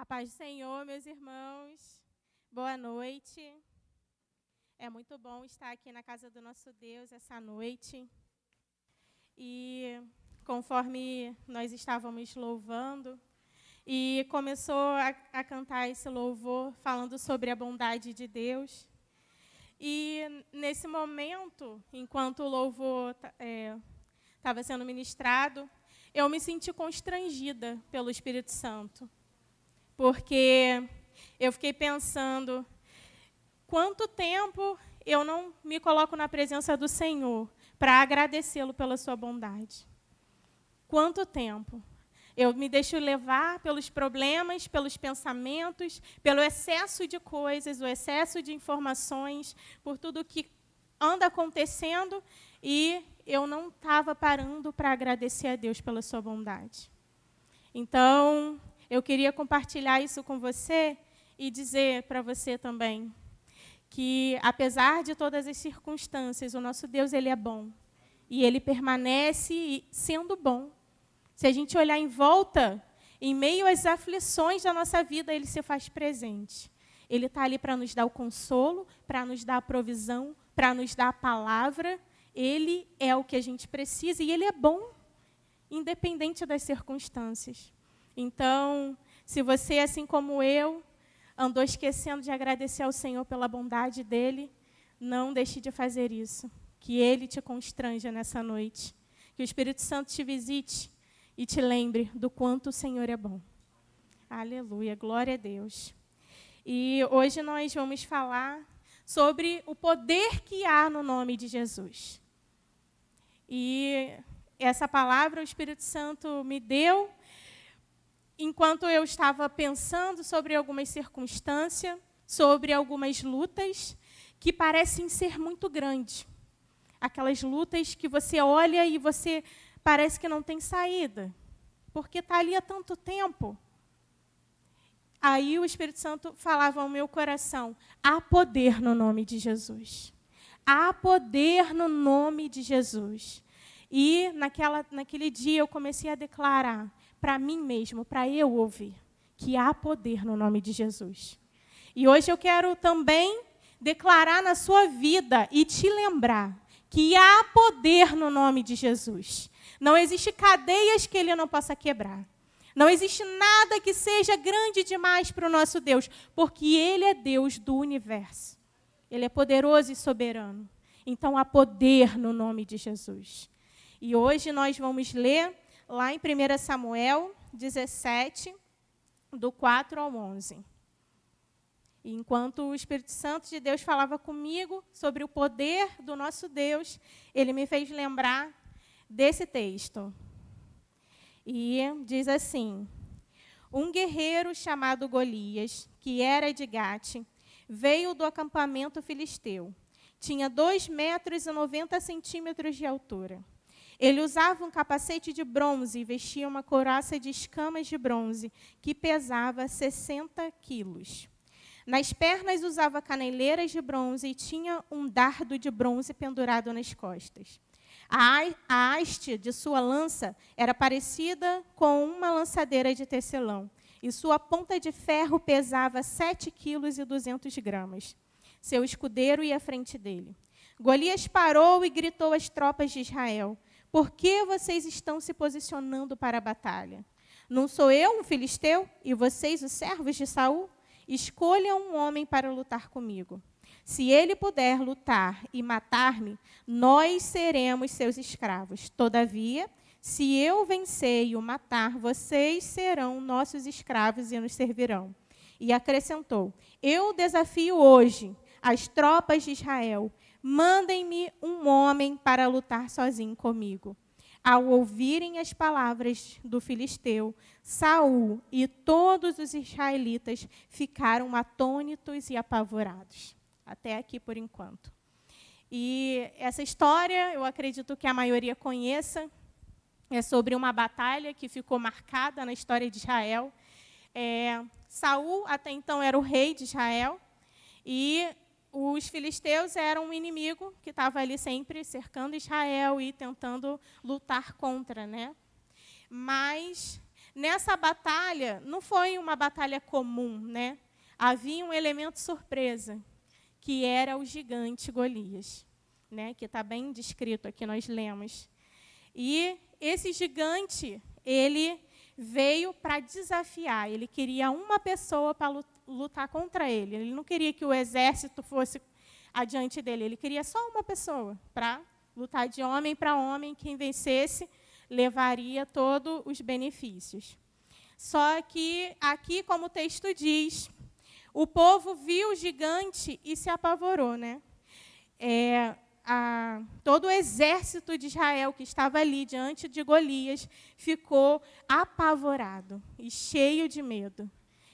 A paz do Senhor, meus irmãos. Boa noite. É muito bom estar aqui na casa do nosso Deus essa noite. E conforme nós estávamos louvando, e começou a cantar esse louvor falando sobre a bondade de Deus. E nesse momento, enquanto o louvor estava sendo ministrado, eu me senti constrangida pelo Espírito Santo. Porque eu fiquei pensando, quanto tempo eu não me coloco na presença do Senhor para agradecê-lo pela sua bondade? Quanto tempo? Eu me deixo levar pelos problemas, pelos pensamentos, pelo excesso de coisas, o excesso de informações, por tudo que anda acontecendo, e eu não estava parando para agradecer a Deus pela sua bondade. Então, eu queria compartilhar isso com você e dizer para você também que, apesar de todas as circunstâncias, o nosso Deus ele é bom. E ele permanece sendo bom. Se a gente olhar em volta, em meio às aflições da nossa vida, ele se faz presente. Ele está ali para nos dar o consolo, para nos dar a provisão, para nos dar a palavra. Ele é o que a gente precisa e ele é bom, independente das circunstâncias. Então, se você, assim como eu, andou esquecendo de agradecer ao Senhor pela bondade dele, não deixe de fazer isso. Que ele te constranja nessa noite. Que o Espírito Santo te visite e te lembre do quanto o Senhor é bom. Aleluia, glória a Deus. E hoje nós vamos falar sobre o poder que há no nome de Jesus. E essa palavra o Espírito Santo me deu enquanto eu estava pensando sobre algumas circunstâncias, sobre algumas lutas que parecem ser muito grandes. Aquelas lutas que você olha e você parece que não tem saída, porque está ali há tanto tempo. Aí o Espírito Santo falava ao meu coração, há poder no nome de Jesus. Há poder no nome de Jesus. E naquele dia eu comecei a declarar para mim mesmo, para eu ouvir, que há poder no nome de Jesus. E hoje eu quero também declarar na sua vida e te lembrar que há poder no nome de Jesus. Não existe cadeias que ele não possa quebrar. Não existe nada que seja grande demais para o nosso Deus, porque ele é Deus do universo. Ele é poderoso e soberano. Então, há poder no nome de Jesus. E hoje nós vamos ler lá em 1 Samuel 17, do 4 ao 11. E enquanto o Espírito Santo de Deus falava comigo sobre o poder do nosso Deus, ele me fez lembrar desse texto. E diz assim: um guerreiro chamado Golias, que era de Gate, veio do acampamento filisteu. Tinha 2,90 metros de altura. Ele usava um capacete de bronze e vestia uma couraça de escamas de bronze, que pesava 60 quilos. Nas pernas usava caneleiras de bronze e tinha um dardo de bronze pendurado nas costas. A haste de sua lança era parecida com uma lançadeira de tecelão, e sua ponta de ferro pesava 7,2 kg. Seu escudeiro ia à frente dele. Golias parou e gritou às tropas de Israel: por que vocês estão se posicionando para a batalha? Não sou eu um filisteu e vocês os servos de Saul? Escolham um homem para lutar comigo. Se ele puder lutar e matar-me, nós seremos seus escravos. Todavia, se eu vencer e o matar, vocês serão nossos escravos e nos servirão. E acrescentou: eu desafio hoje as tropas de Israel. Mandem-me um homem para lutar sozinho comigo. Ao ouvirem as palavras do filisteu, Saul e todos os israelitas ficaram atônitos e apavorados. Até aqui por enquanto. E essa história, eu acredito que a maioria conheça, é sobre uma batalha que ficou marcada na história de Israel. Saul, até então, era o rei de Israel, e os filisteus eram um inimigo que estava ali sempre cercando Israel e tentando lutar contra, né? Mas nessa batalha, não foi uma batalha comum, né? Havia um elemento surpresa, que era o gigante Golias, né? Que está bem descrito aqui, nós lemos. E esse gigante, ele veio para desafiar, ele queria uma pessoa para lutar contra ele. Ele não queria que o exército fosse adiante dele, ele queria só uma pessoa para lutar de homem para homem. Quem vencesse levaria todos os benefícios. Só que aqui, como o texto diz, o povo viu o gigante e se apavorou, né? Todo o exército de Israel que estava ali diante de Golias ficou apavorado e cheio de medo.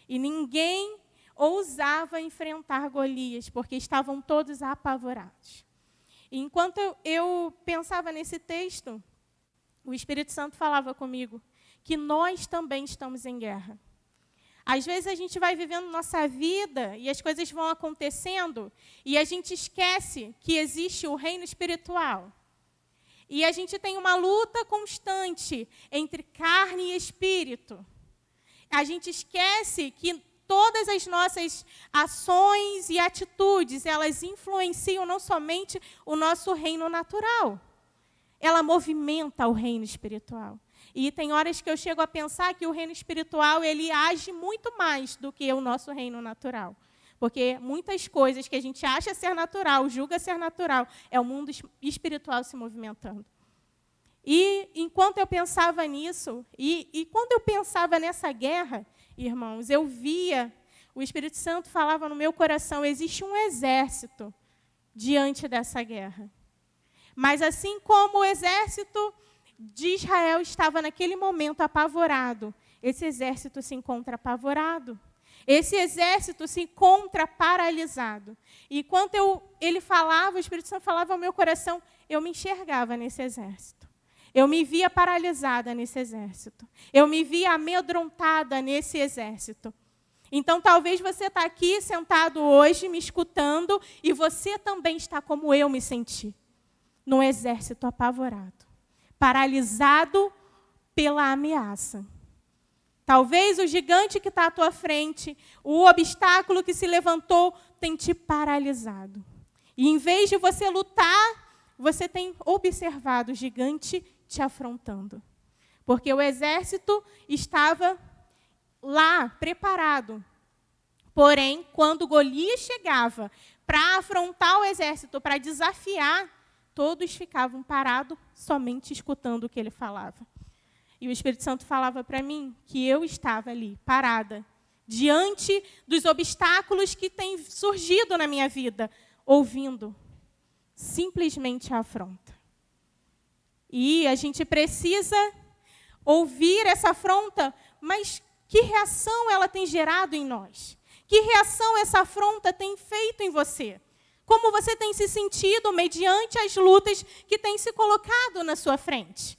E ninguém ousava enfrentar Golias, porque estavam todos apavorados. E enquanto eu pensava nesse texto, o Espírito Santo falava comigo que nós também estamos em guerra. Às vezes a gente vai vivendo nossa vida e as coisas vão acontecendo e a gente esquece que existe o reino espiritual. E a gente tem uma luta constante entre carne e espírito. A gente esquece que todas as nossas ações e atitudes, elas influenciam não somente o nosso reino natural. Ela movimenta o reino espiritual. E tem horas que eu chego a pensar que o reino espiritual, ele age muito mais do que o nosso reino natural. Porque muitas coisas que a gente acha ser natural, julga ser natural, é o mundo espiritual se movimentando. E enquanto eu pensava nisso, e quando eu pensava nessa guerra, irmãos, eu via, o Espírito Santo falava no meu coração, existe um exército diante dessa guerra. Mas assim como o exército de Israel estava naquele momento apavorado, esse exército se encontra apavorado. Esse exército se encontra paralisado. E quando ele falava, o Espírito Santo falava ao meu coração, eu me enxergava nesse exército. Eu me via paralisada nesse exército. Eu me via amedrontada nesse exército. Então, talvez você está aqui sentado hoje, me escutando, e você também está como eu me senti, num exército apavorado, paralisado pela ameaça. Talvez o gigante que está à tua frente, o obstáculo que se levantou, tem te paralisado. E em vez de você lutar, você tem observado o gigante te afrontando. Porque o exército estava lá, preparado. Porém, quando Golias chegava para afrontar o exército, para desafiar, todos ficavam parados, somente escutando o que ele falava. E o Espírito Santo falava para mim que eu estava ali, parada, diante dos obstáculos que têm surgido na minha vida, ouvindo simplesmente a afronta. E a gente precisa ouvir essa afronta, mas que reação ela tem gerado em nós? Que reação essa afronta tem feito em você? Como você tem se sentido mediante as lutas que têm se colocado na sua frente?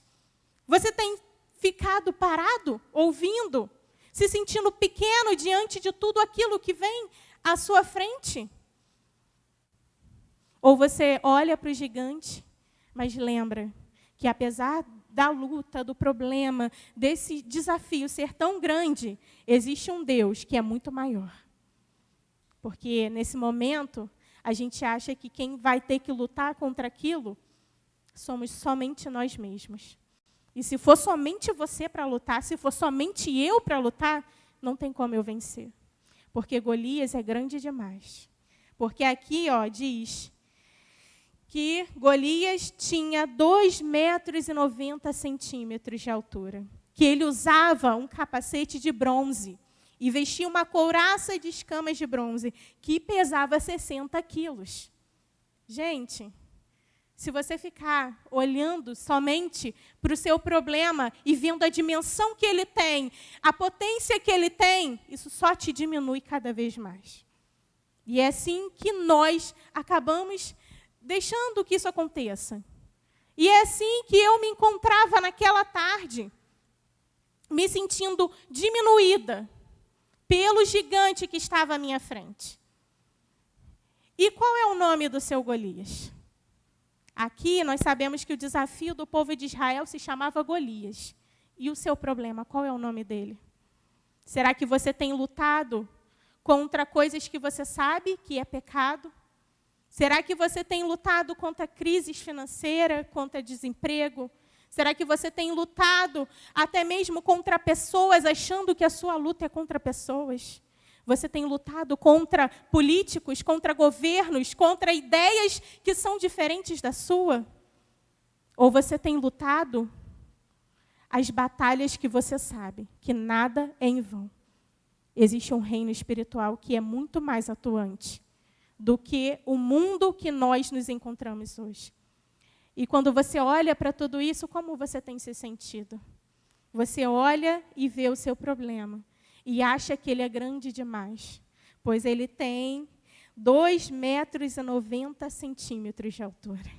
Você tem ficado parado, ouvindo, se sentindo pequeno diante de tudo aquilo que vem à sua frente? Ou você olha para o gigante, mas lembra que apesar da luta, do problema, desse desafio ser tão grande, existe um Deus que é muito maior. Porque nesse momento, a gente acha que quem vai ter que lutar contra aquilo somos somente nós mesmos. E se for somente você para lutar, se for somente eu para lutar, não tem como eu vencer. Porque Golias é grande demais. Porque aqui diz que Golias tinha 2,90 metros de altura. Que ele usava um capacete de bronze e vestia uma couraça de escamas de bronze, que pesava 60 quilos. Gente, se você ficar olhando somente para o seu problema e vendo a dimensão que ele tem, a potência que ele tem, isso só te diminui cada vez mais. E é assim que nós acabamos deixando que isso aconteça. E é assim que eu me encontrava naquela tarde, me sentindo diminuída pelo gigante que estava à minha frente. E qual é o nome do seu Golias? Aqui nós sabemos que o desafio do povo de Israel se chamava Golias. E o seu problema, qual é o nome dele? Será que você tem lutado contra coisas que você sabe que é pecado? Será que você tem lutado contra crises financeiras, contra desemprego? Será que você tem lutado até mesmo contra pessoas, achando que a sua luta é contra pessoas? Você tem lutado contra políticos, contra governos, contra ideias que são diferentes da sua? Ou você tem lutado as batalhas que você sabe que nada é em vão? Existe um reino espiritual que é muito mais atuante do que o mundo que nós nos encontramos hoje. E quando você olha para tudo isso, como você tem se sentido? Você olha e vê o seu problema e acha que ele é grande demais, pois ele tem 2,90 metros de altura.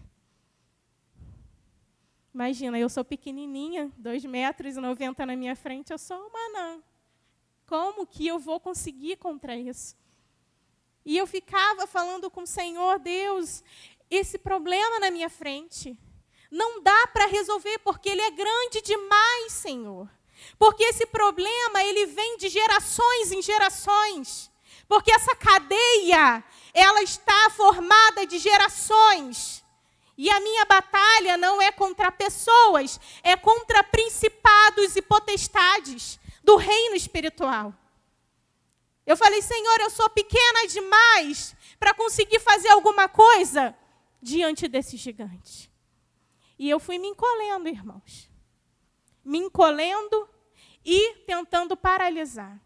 Imagina, eu sou pequenininha, 2,90 metros na minha frente, eu sou uma anã. Como que eu vou conseguir contra isso? E eu ficava falando com o Senhor, Deus, esse problema na minha frente não dá para resolver, porque ele é grande demais, Senhor. Porque esse problema, ele vem de gerações em gerações. Porque essa cadeia, ela está formada de gerações. E a minha batalha não é contra pessoas, é contra principados e potestades do reino espiritual. Eu falei, Senhor, eu sou pequena demais para conseguir fazer alguma coisa diante desse gigante. E eu fui me encolhendo, irmãos. Me encolhendo e tentando paralisar.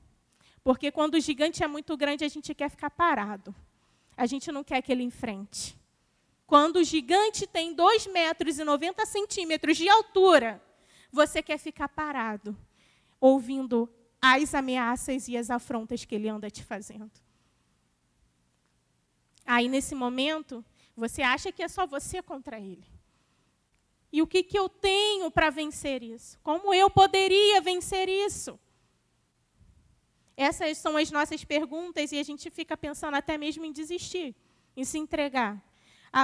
Porque quando o gigante é muito grande, a gente quer ficar parado. A gente não quer que ele enfrente. Quando o gigante tem 2,90 metros de altura, você quer ficar parado, ouvindo as ameaças e as afrontas que ele anda te fazendo. Aí, nesse momento, você acha que é só você contra ele. E o que eu tenho para vencer isso? Como eu poderia vencer isso? Essas são as nossas perguntas e a gente fica pensando até mesmo em desistir, em se entregar.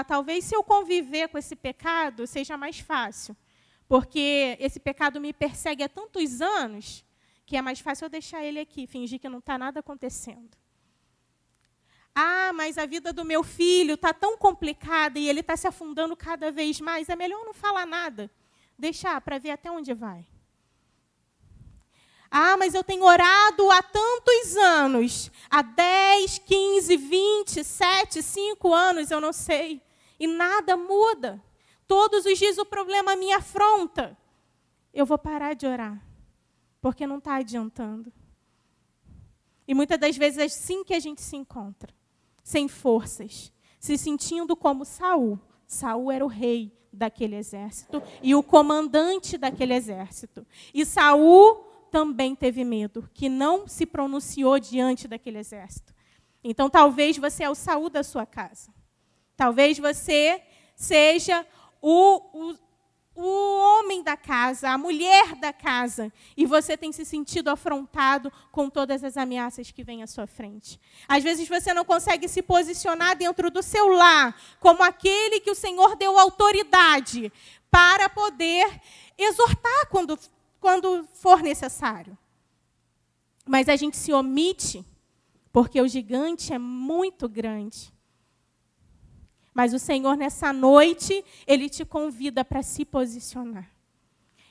Talvez se eu conviver com esse pecado seja mais fácil, porque esse pecado me persegue há tantos anos que é mais fácil eu deixar ele aqui, fingir que não está nada acontecendo. Mas a vida do meu filho está tão complicada e ele está se afundando cada vez mais. É melhor não falar nada, deixar para ver até onde vai. Mas eu tenho orado há tantos anos, há 10, 15, 20, 7, 5 anos, eu não sei. E nada muda. Todos os dias o problema me afronta. Eu vou parar de orar, porque não está adiantando. E muitas das vezes é assim que a gente se encontra, sem forças, se sentindo como Saul. Saul era o rei daquele exército e o comandante daquele exército. E Saul também teve medo, que não se pronunciou diante daquele exército. Então, talvez você é o Saul da sua casa. Talvez você seja o homem da casa, a mulher da casa, e você tem se sentido afrontado com todas as ameaças que vêm à sua frente. Às vezes você não consegue se posicionar dentro do seu lar, como aquele que o Senhor deu autoridade para poder exortar quando for necessário. Mas a gente se omite, porque o gigante é muito grande. Mas o Senhor, nessa noite, Ele te convida para se posicionar.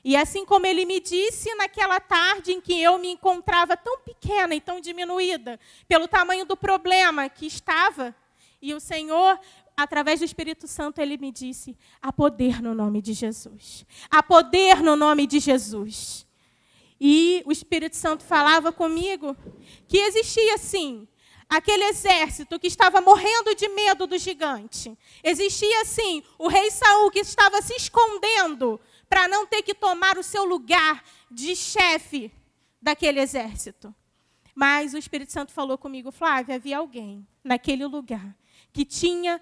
E assim como Ele me disse naquela tarde em que eu me encontrava tão pequena e tão diminuída, pelo tamanho do problema que estava, e o Senhor, através do Espírito Santo, Ele me disse, há poder no nome de Jesus. Há poder no nome de Jesus. E o Espírito Santo falava comigo que existia, sim, aquele exército que estava morrendo de medo do gigante. Existia, sim, o rei Saul que estava se escondendo para não ter que tomar o seu lugar de chefe daquele exército. Mas o Espírito Santo falou comigo, Flávia, havia alguém naquele lugar que tinha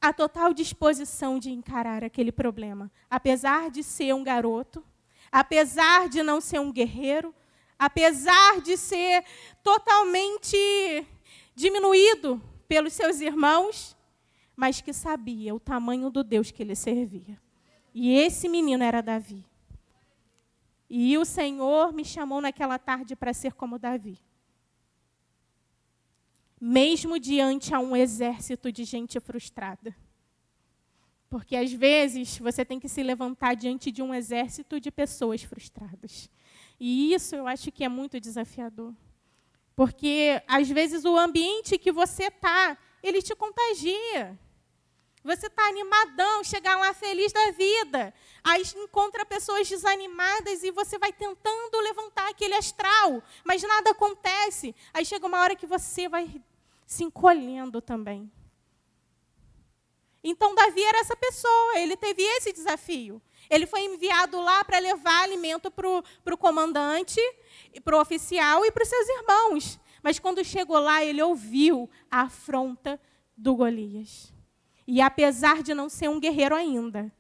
a total disposição de encarar aquele problema. Apesar de ser um garoto, apesar de não ser um guerreiro, apesar de ser totalmente diminuído pelos seus irmãos, mas que sabia o tamanho do Deus que ele servia. E esse menino era Davi. E o Senhor me chamou naquela tarde para ser como Davi. Mesmo diante a um exército de gente frustrada. Porque, às vezes, você tem que se levantar diante de um exército de pessoas frustradas. E isso eu acho que é muito desafiador. Porque, às vezes, o ambiente que você está, ele te contagia. Você está animadão, chega lá feliz da vida. Aí encontra pessoas desanimadas e você vai tentando levantar aquele astral, mas nada acontece. Aí chega uma hora que você vai se encolhendo também. Então, Davi era essa pessoa, ele teve esse desafio. Ele foi enviado lá para levar alimento para o comandante, para o oficial e para os seus irmãos. Mas quando chegou lá, ele ouviu a afronta do Golias. E apesar de não ser um guerreiro ainda,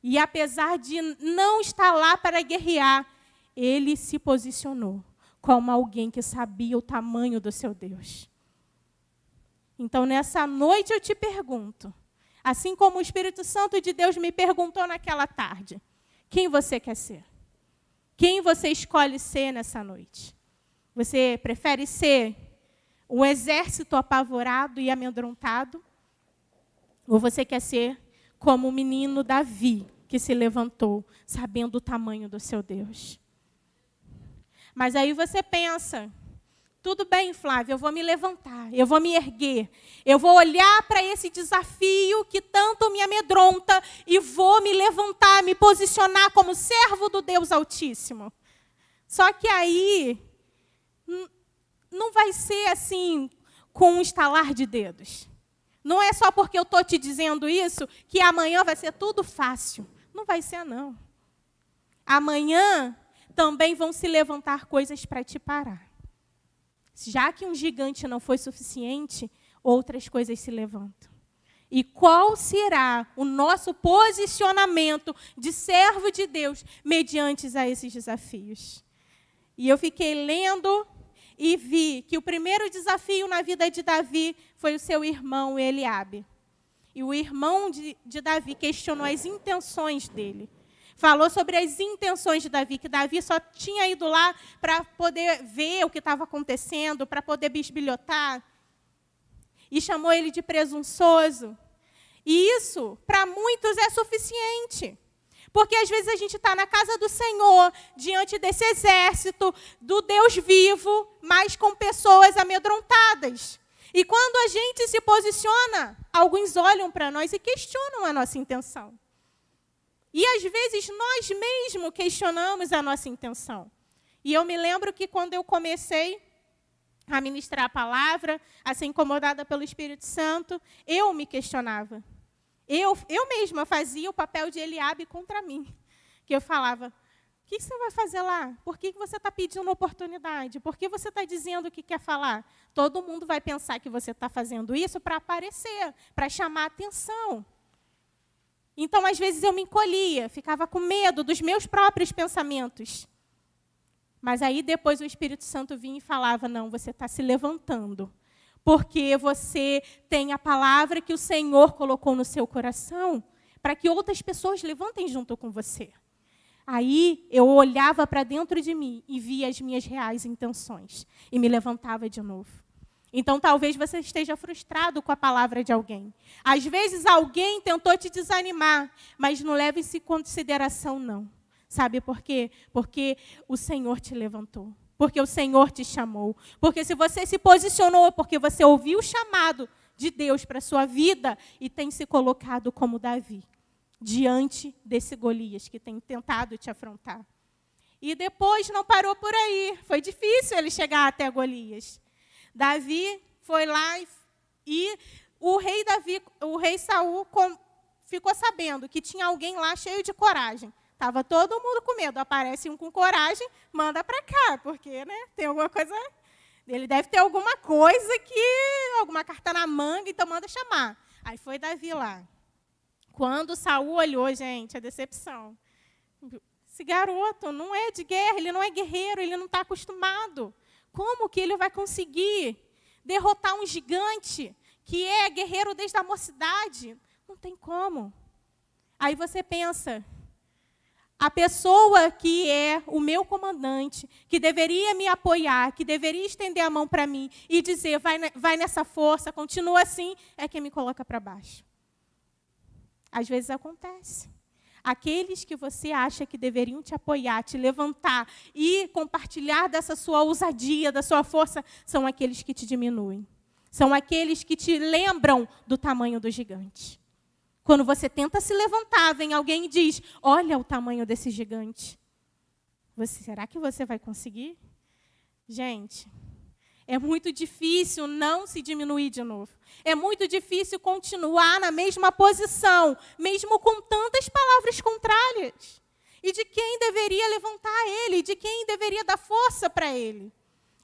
e apesar de não estar lá para guerrear, ele se posicionou como alguém que sabia o tamanho do seu Deus. Então, nessa noite eu te pergunto, assim como o Espírito Santo de Deus me perguntou naquela tarde, quem você quer ser? Quem você escolhe ser nessa noite? Você prefere ser um exército apavorado e amedrontado? Ou você quer ser como o menino Davi, que se levantou, sabendo o tamanho do seu Deus? Mas aí você pensa, tudo bem, Flávia, eu vou me levantar, eu vou me erguer, eu vou olhar para esse desafio que tanto me amedronta e vou me levantar, me posicionar como servo do Deus Altíssimo. Só que aí não vai ser assim, com um estalar de dedos. Não é só porque eu estou te dizendo isso que amanhã vai ser tudo fácil. Não vai ser, não. Amanhã também vão se levantar coisas para te parar. Já que um gigante não foi suficiente, outras coisas se levantam. E qual será o nosso posicionamento de servo de Deus mediante a esses desafios? E eu fiquei lendo e vi que o primeiro desafio na vida de Davi foi o seu irmão Eliabe. E o irmão de Davi questionou as intenções dele. Falou sobre as intenções de Davi, que Davi só tinha ido lá para poder ver o que estava acontecendo, para poder bisbilhotar. E chamou ele de presunçoso. E isso, para muitos, é suficiente. Porque às vezes a gente está na casa do Senhor, diante desse exército do Deus vivo, mas com pessoas amedrontadas. E quando a gente se posiciona, alguns olham para nós e questionam a nossa intenção. E às vezes nós mesmos questionamos a nossa intenção. E eu me lembro que quando eu comecei a ministrar a palavra, a ser incomodada pelo Espírito Santo, eu me questionava. Eu mesma fazia o papel de Eliabe contra mim. Que eu falava, o que você vai fazer lá? Por que você está pedindo oportunidade? Por que você está dizendo o que quer falar? Todo mundo vai pensar que você está fazendo isso para aparecer, para chamar atenção. Então, às vezes, eu me encolhia, ficava com medo dos meus próprios pensamentos. Mas aí, depois, o Espírito Santo vinha e falava, não, você está se levantando. Porque você tem a palavra que o Senhor colocou no seu coração para que outras pessoas levantem junto com você. Aí eu olhava para dentro de mim e via as minhas reais intenções e me levantava de novo. Então, talvez você esteja frustrado com a palavra de alguém. Às vezes, alguém tentou te desanimar, mas não leve isso em consideração, não. Sabe por quê? Porque o Senhor te levantou. Porque o Senhor te chamou. Porque se você se posicionou, porque você ouviu o chamado de Deus para a sua vida e tem se colocado como Davi, diante desse Golias que tem tentado te afrontar. E depois não parou por aí. Foi difícil ele chegar até Golias. Davi foi lá e o rei Saul ficou sabendo que tinha alguém lá cheio de coragem. Estava todo mundo com medo. Aparece um com coragem, manda para cá, porque tem alguma coisa. Ele deve ter alguma coisa alguma carta na manga, então manda chamar. Aí foi Davi lá. Quando Saul olhou, gente, a decepção. Esse garoto não é de guerra, ele não é guerreiro, ele não está acostumado. Como que ele vai conseguir derrotar um gigante que é guerreiro desde a mocidade? Não tem como. Aí você pensa, a pessoa que é o meu comandante, que deveria me apoiar, que deveria estender a mão para mim e dizer, vai nessa força, continua assim, é quem me coloca para baixo. Às vezes acontece. Aqueles que você acha que deveriam te apoiar, te levantar e compartilhar dessa sua ousadia, da sua força, são aqueles que te diminuem. São aqueles que te lembram do tamanho do gigante. Quando você tenta se levantar, vem alguém e diz, olha o tamanho desse gigante. Será que você vai conseguir? Gente, é muito difícil não se diminuir de novo. É muito difícil continuar na mesma posição, mesmo com tantas palavras contrárias. E de quem deveria levantar ele, de quem deveria dar força para ele.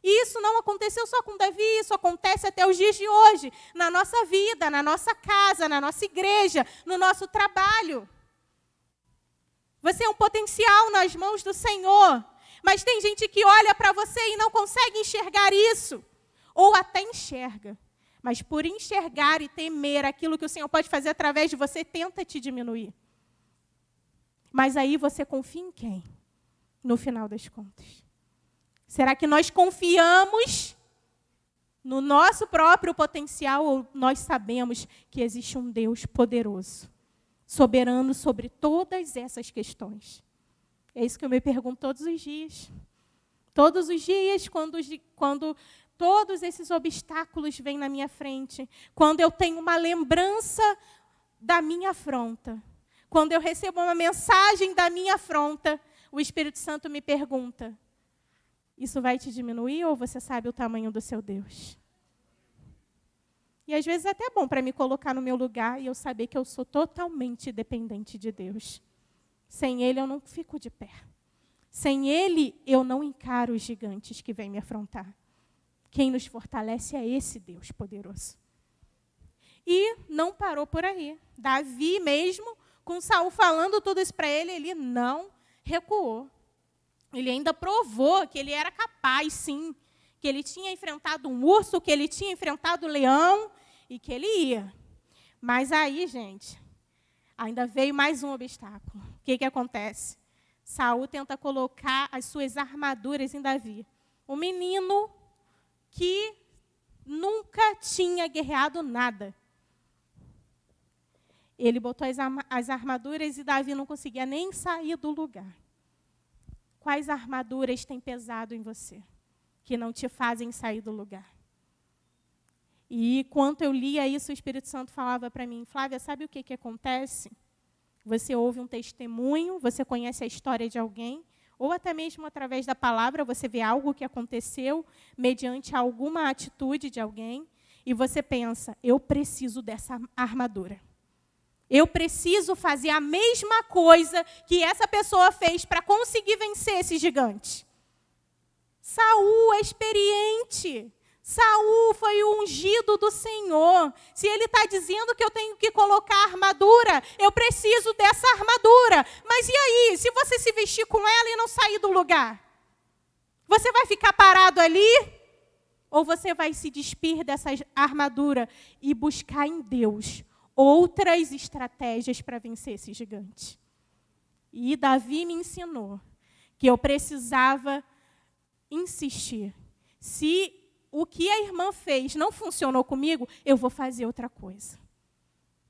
E isso não aconteceu só com Davi, isso acontece até os dias de hoje, na nossa vida, na nossa casa, na nossa igreja, no nosso trabalho. Você é um potencial nas mãos do Senhor, mas tem gente que olha para você e não consegue enxergar isso, ou até enxerga, mas por enxergar e temer aquilo que o Senhor pode fazer através de você, tenta te diminuir. Mas aí você confia em quem? No final das contas. Será que nós confiamos no nosso próprio potencial ou nós sabemos que existe um Deus poderoso, soberano sobre todas essas questões? É isso que eu me pergunto todos os dias. Todos os dias, quando todos esses obstáculos vêm na minha frente, quando eu tenho uma lembrança da minha afronta, quando eu recebo uma mensagem da minha afronta, o Espírito Santo me pergunta, isso vai te diminuir ou você sabe o tamanho do seu Deus? E às vezes é até bom para me colocar no meu lugar e eu saber que eu sou totalmente dependente de Deus. Sem Ele eu não fico de pé. Sem Ele eu não encaro os gigantes que vêm me afrontar. Quem nos fortalece é esse Deus poderoso. E não parou por aí. Davi mesmo, com Saul falando tudo isso para ele, ele não recuou. Ele ainda provou que ele era capaz, sim, que ele tinha enfrentado um urso, que ele tinha enfrentado um leão e que ele ia. Mas aí, gente, ainda veio mais um obstáculo. O que acontece? Saul tenta colocar as suas armaduras em Davi. Um menino que nunca tinha guerreado nada. Ele botou as armaduras e Davi não conseguia nem sair do lugar. Quais armaduras têm pesado em você, que não te fazem sair do lugar? E quando eu lia isso, o Espírito Santo falava para mim, Flávia, sabe o que acontece? Você ouve um testemunho, você conhece a história de alguém, ou até mesmo através da palavra, você vê algo que aconteceu mediante alguma atitude de alguém, e você pensa, eu preciso dessa armadura. Eu preciso fazer a mesma coisa que essa pessoa fez para conseguir vencer esse gigante. Saul é experiente. Saul foi o ungido do Senhor. Se ele está dizendo que eu tenho que colocar armadura, eu preciso dessa armadura. Mas e aí, se você se vestir com ela e não sair do lugar? Você vai ficar parado ali? Ou você vai se despir dessa armadura e buscar em Deus outras estratégias para vencer esse gigante? E Davi me ensinou que eu precisava insistir. Se o que a irmã fez não funcionou comigo, eu vou fazer outra coisa.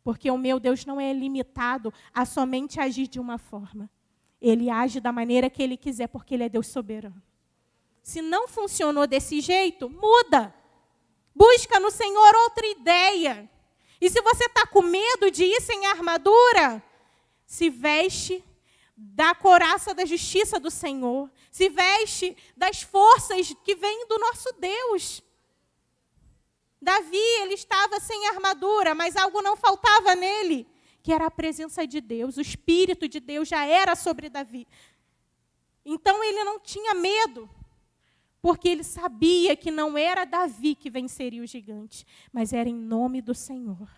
Porque o meu Deus não é limitado a somente agir de uma forma. Ele age da maneira que Ele quiser, porque Ele é Deus soberano. Se não funcionou desse jeito, muda. Busca no Senhor outra ideia. E se você está com medo de ir sem armadura, se veste da couraça da justiça do Senhor. Se veste das forças que vêm do nosso Deus. Davi, ele estava sem armadura, mas algo não faltava nele, que era a presença de Deus. O Espírito de Deus já era sobre Davi. Então ele não tinha medo, porque ele sabia que não era Davi que venceria o gigante, mas era em nome do Senhor.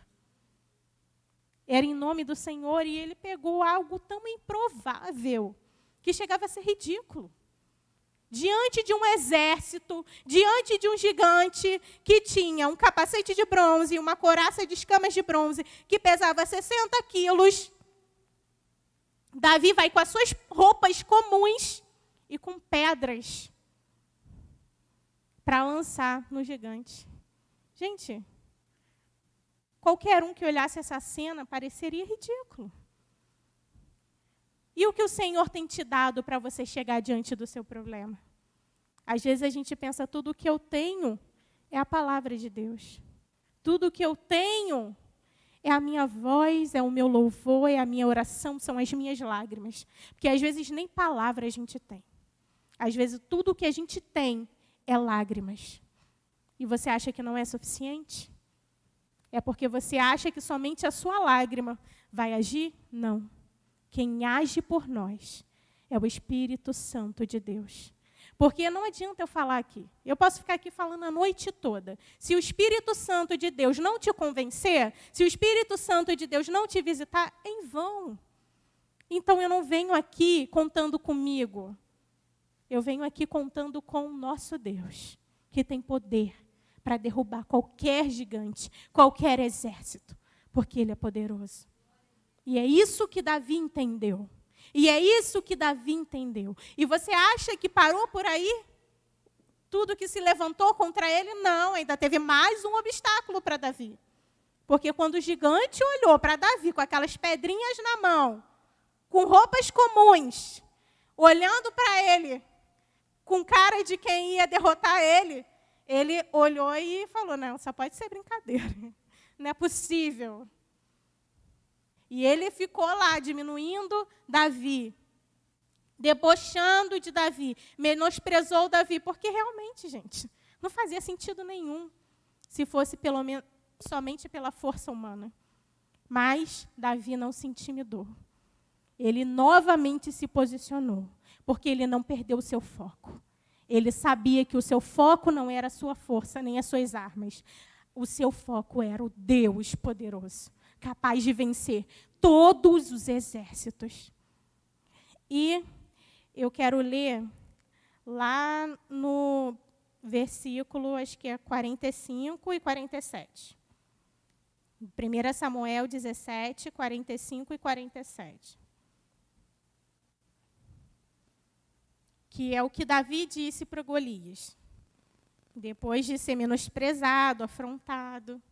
Era em nome do Senhor e ele pegou algo tão improvável que chegava a ser ridículo. Diante de um exército, diante de um gigante que tinha um capacete de bronze e uma couraça de escamas de bronze que pesava 60 quilos, Davi vai com as suas roupas comuns e com pedras para lançar no gigante. Gente, qualquer um que olhasse essa cena pareceria ridículo. E o que o Senhor tem te dado para você chegar diante do seu problema? Às vezes a gente pensa, tudo o que eu tenho é a palavra de Deus. Tudo o que eu tenho é a minha voz, é o meu louvor, é a minha oração, são as minhas lágrimas. Porque às vezes nem palavra a gente tem. Às vezes tudo o que a gente tem é lágrimas. E você acha que não é suficiente? É porque você acha que somente a sua lágrima vai agir? Não. Quem age por nós é o Espírito Santo de Deus. Porque não adianta eu falar aqui. Eu posso ficar aqui falando a noite toda. Se o Espírito Santo de Deus não te convencer, se o Espírito Santo de Deus não te visitar, em vão. Então eu não venho aqui contando comigo. Eu venho aqui contando com o nosso Deus, que tem poder para derrubar qualquer gigante, qualquer exército, porque Ele é poderoso. E é isso que Davi entendeu. E é isso que Davi entendeu. E você acha que parou por aí? Tudo que se levantou contra ele? Não, ainda teve mais um obstáculo para Davi. Porque quando o gigante olhou para Davi com aquelas pedrinhas na mão, com roupas comuns, olhando para ele, com cara de quem ia derrotar ele, ele olhou e falou, não, só pode ser brincadeira. Não é possível. E ele ficou lá, diminuindo Davi, debochando de Davi, menosprezou Davi, porque realmente, gente, não fazia sentido nenhum, se fosse pelo menos somente pela força humana. Mas Davi não se intimidou. Ele novamente se posicionou, porque ele não perdeu o seu foco. Ele sabia que o seu foco não era a sua força, nem as suas armas. O seu foco era o Deus poderoso, capaz de vencer todos os exércitos. E eu quero ler lá no versículo, acho que é 45 e 47. 1 Samuel 17, 45 e 47. Que é o que Davi disse para Golias. Depois de ser menosprezado, afrontado.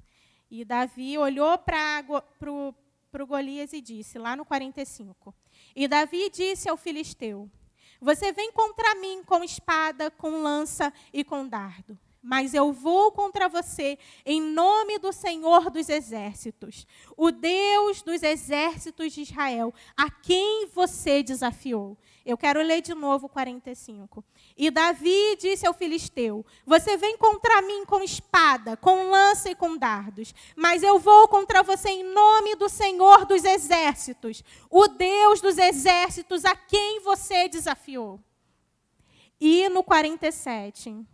E Davi olhou para o Golias e disse, lá no 45. E Davi disse ao filisteu, você vem contra mim com espada, com lança e com dardo. Mas eu vou contra você em nome do Senhor dos Exércitos, o Deus dos exércitos de Israel, a quem você desafiou. Eu quero ler de novo o 45. E Davi disse ao filisteu, você vem contra mim com espada, com lança e com dardos, mas eu vou contra você em nome do Senhor dos Exércitos, o Deus dos exércitos, a quem você desafiou. E no 47...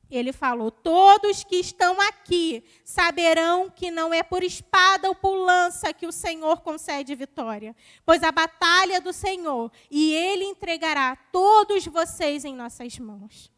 ele falou, todos que estão aqui saberão que não é por espada ou por lança que o Senhor concede vitória, pois a batalha é do Senhor, e Ele entregará todos vocês em nossas mãos.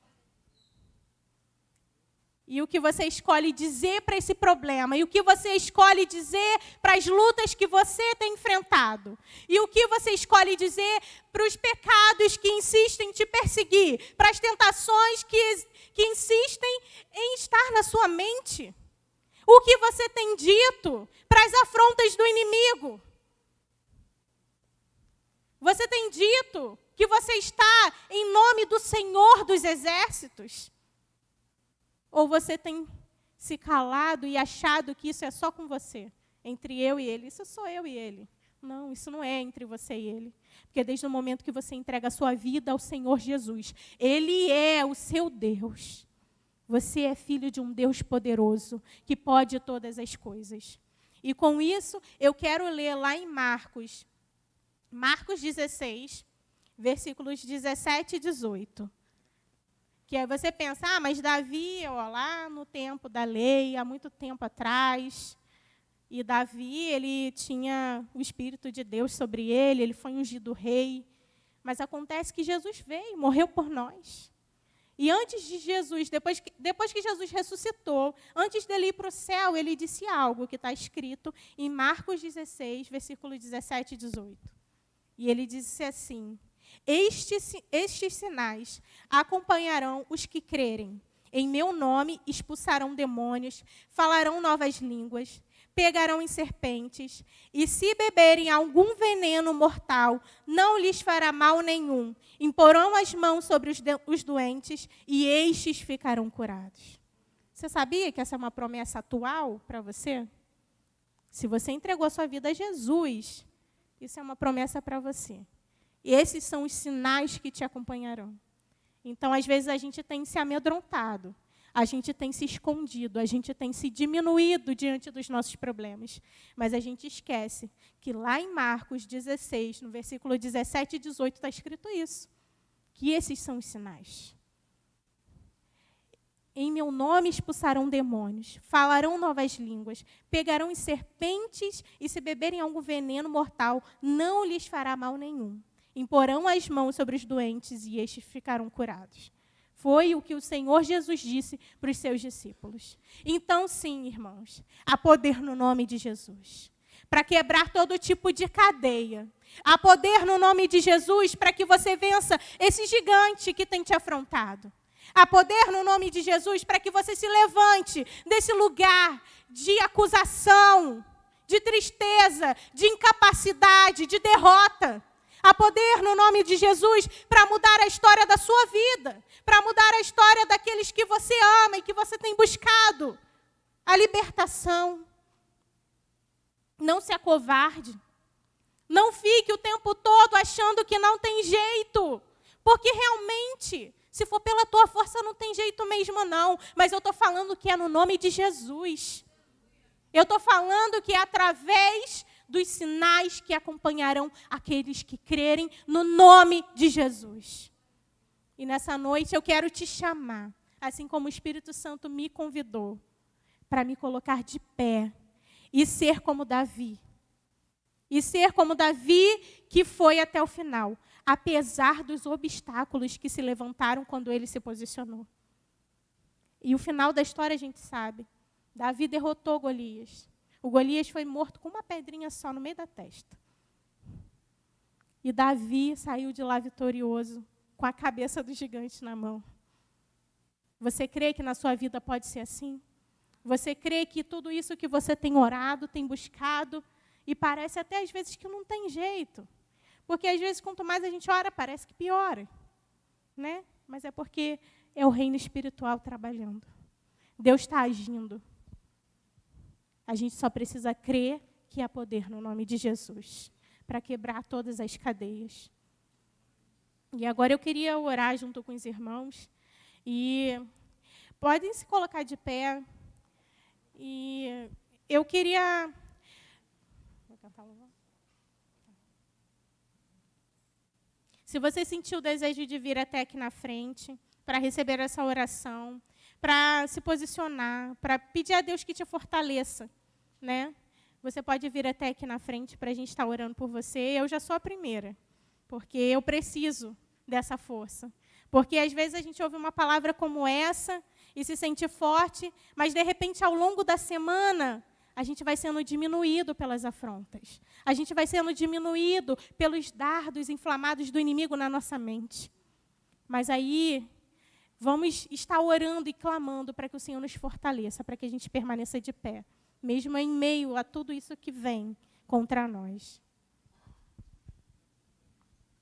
E o que você escolhe dizer para esse problema, e o que você escolhe dizer para as lutas que você tem enfrentado, e o que você escolhe dizer para os pecados que insistem em te perseguir, para as tentações que insistem em estar na sua mente. O que você tem dito para as afrontas do inimigo? Você tem dito que você está em nome do Senhor dos Exércitos? Ou você tem se calado e achado que isso é só com você, entre eu e ele? Isso sou eu e ele. Não, isso não é entre você e ele. Porque desde o momento que você entrega a sua vida ao Senhor Jesus, Ele é o seu Deus. Você é filho de um Deus poderoso, que pode todas as coisas. E com isso, eu quero ler lá em Marcos 16, versículos 17 e 18. Que aí você pensa, mas Davi, lá no tempo da lei, há muito tempo atrás, e Davi, ele tinha o Espírito de Deus sobre ele foi ungido rei. Mas acontece que Jesus veio, morreu por nós. E antes de Jesus, depois que Jesus ressuscitou, antes dele ir para o céu, ele disse algo que está escrito em Marcos 16, versículo 17 e 18. E ele disse assim: estes sinais acompanharão os que crerem. Em meu nome expulsarão demônios, falarão novas línguas, pegarão em serpentes, e se beberem algum veneno mortal, não lhes fará mal nenhum. Imporão as mãos sobre os doentes, e estes ficarão curados. Você sabia que essa é uma promessa atual para você? Se você entregou a sua vida a Jesus, isso é uma promessa para você. E esses são os sinais que te acompanharão. Então, às vezes, a gente tem se amedrontado, a gente tem se escondido, a gente tem se diminuído diante dos nossos problemas. Mas a gente esquece que lá em Marcos 16, no versículo 17 e 18, está escrito isso. Que esses são os sinais. Em meu nome expulsarão demônios, falarão novas línguas, pegarão em serpentes e se beberem algum veneno mortal, não lhes fará mal nenhum. Imporão as mãos sobre os doentes e estes ficarão curados. Foi o que o Senhor Jesus disse para os seus discípulos. Então, sim, irmãos, há poder no nome de Jesus, para quebrar todo tipo de cadeia. Há poder no nome de Jesus para que você vença esse gigante que tem te afrontado. Há poder no nome de Jesus para que você se levante desse lugar de acusação, de tristeza, de incapacidade, de derrota. Há poder no nome de Jesus para mudar a história da sua vida, para mudar a história daqueles que você ama e que você tem buscado. A libertação. Não se acovarde. Não fique o tempo todo achando que não tem jeito, porque realmente, se for pela tua força, não tem jeito mesmo não. Mas eu estou falando que é no nome de Jesus. Eu estou falando que é através dos sinais que acompanharão aqueles que crerem no nome de Jesus. E nessa noite eu quero te chamar, assim como o Espírito Santo me convidou, para me colocar de pé e ser como Davi. E ser como Davi que foi até o final, apesar dos obstáculos que se levantaram quando ele se posicionou. E o final da história a gente sabe. Davi derrotou Golias. O Golias foi morto com uma pedrinha só no meio da testa. E Davi saiu de lá vitorioso, com a cabeça do gigante na mão. Você crê que na sua vida pode ser assim? Você crê que tudo isso que você tem orado, tem buscado, e parece até às vezes que não tem jeito? Porque às vezes quanto mais a gente ora, parece que piora, né? Mas é porque é o reino espiritual trabalhando. Deus está agindo. A gente só precisa crer que há poder no nome de Jesus para quebrar todas as cadeias. E agora eu queria orar junto com os irmãos. E podem se colocar de pé. E eu queria... Vou cantar uma. Se você sentiu o desejo de vir até aqui na frente para receber essa oração, para se posicionar, para pedir a Deus que te fortaleça, né? Você pode vir até aqui na frente para a gente estar orando por você. Eu já sou a primeira, porque eu preciso dessa força. Porque às vezes a gente ouve uma palavra como essa e se sente forte, mas de repente ao longo da semana a gente vai sendo diminuído pelas afrontas. A gente vai sendo diminuído pelos dardos inflamados do inimigo na nossa mente. Mas aí vamos estar orando e clamando para que o Senhor nos fortaleça, para que a gente permaneça de pé, mesmo em meio a tudo isso que vem contra nós.